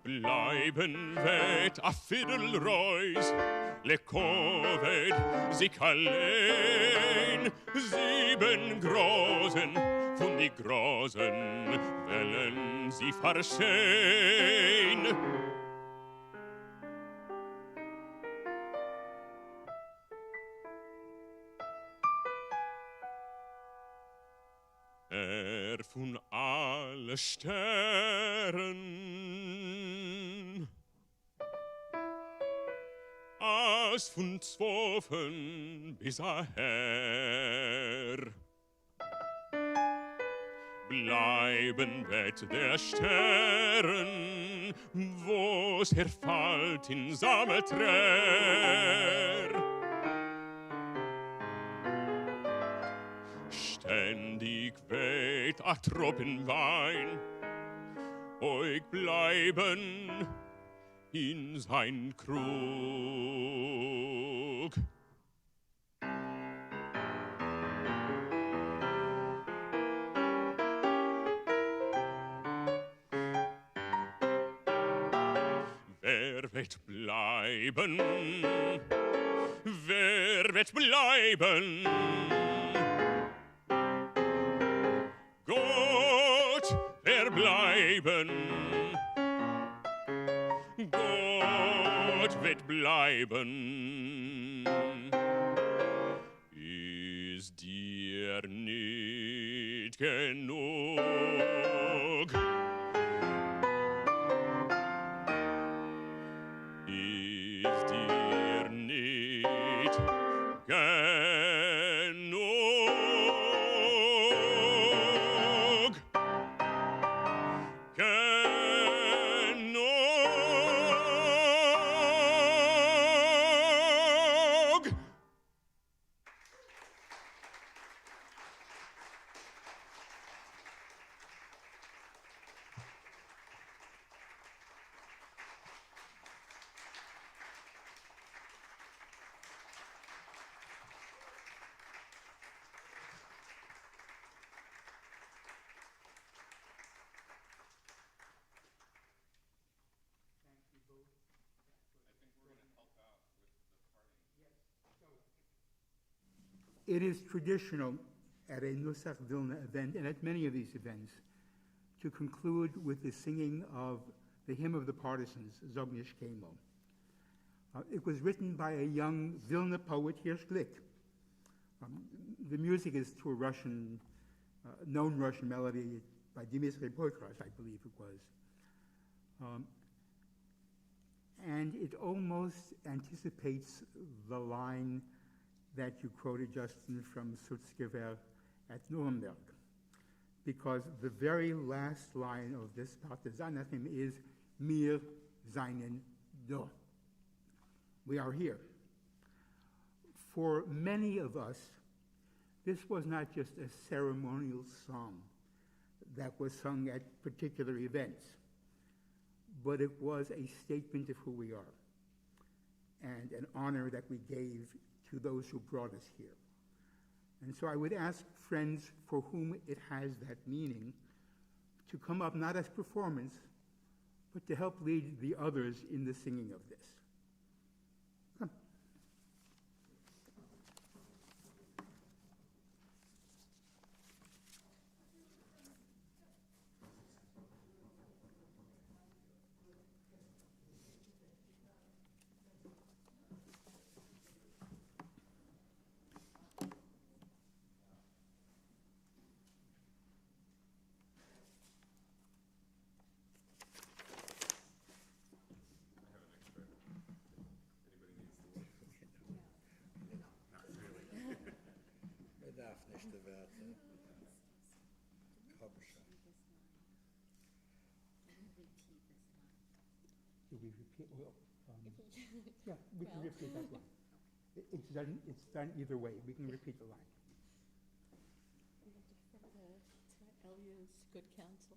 Bleiben wird a Fiddlereus, le Covid, sich allein, 7 Großen, von die Großen wollen sie verschehen. Von alle Sternen, als von Zwofen bis aher, bleiben wird der Stern, wo's herfällt in Sammeträr. Ständig weht a Tropfenwein, euch bleiben in sein Krug. Wer wird bleiben? Wer wird bleiben? Gott, wer bleiben? Gott wird bleiben. Ist dir nicht genug? Ist dir nicht genug? It is traditional at a Nusakh Vilna event, and at many of these events, to conclude with the singing of the Hymn of the Partisans, Zognish Kemo. It was written by a young Vilna poet, Hirsch Glick. The music is to a Russian, known Russian melody by Dmitri Prokofiev, I believe it was. And it almost anticipates the line that you quoted, Justin, from Sutzkever at Nuremberg, because the very last line of this Partisanathem is "Wir seien da." We are here. For many of us, this was not just a ceremonial song that was sung at particular events, but it was a statement of who we are and an honor that we gave to those who brought us here. And so I would ask friends for whom it has that meaning to come up not as performance, but to help lead the others in the singing of this. Come. Do we repeat? Well, yeah, we can repeat that line. It's done either way. We can repeat the line. We have to defer to Elia's good counsel.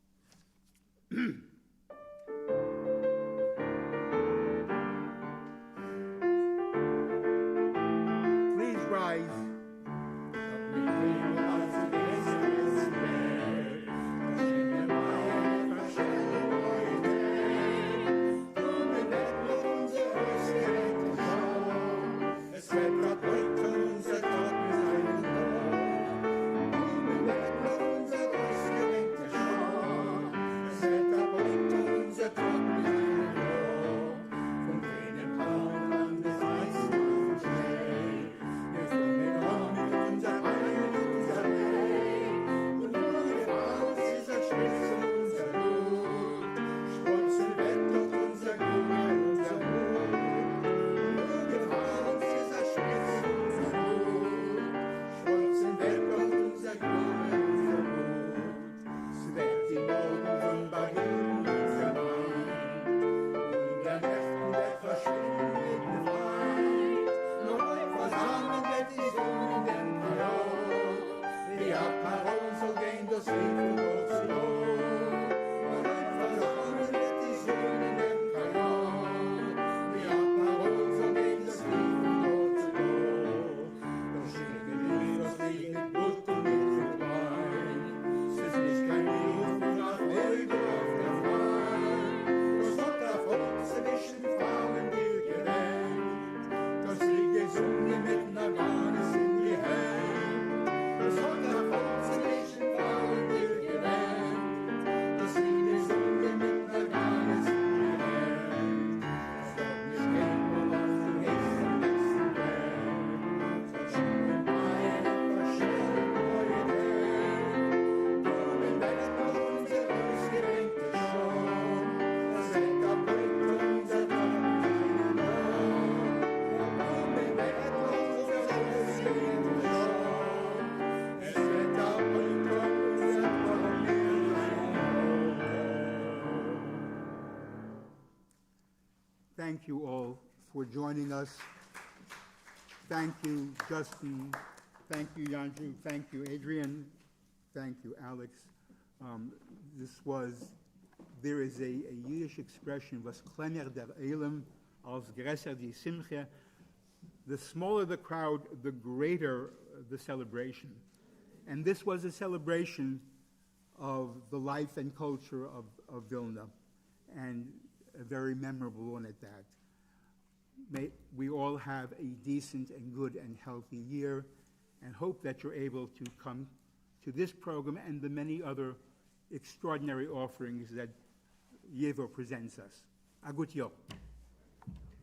Please rise. Thank you all for joining us. Thank you, Justin. Thank you, Ya-Jhu. Thank you, Adrian. Thank you, Alex. There is a Yiddish expression, was kleiner der Elam als größer die Simche. The smaller the crowd, the greater the celebration. And this was a celebration of the life and culture of Vilna, and a very memorable one at that. May we all have a decent and good and healthy year, and hope that you're able to come to this program and the many other extraordinary offerings that Ya-Jhu presents us. Agut Yo.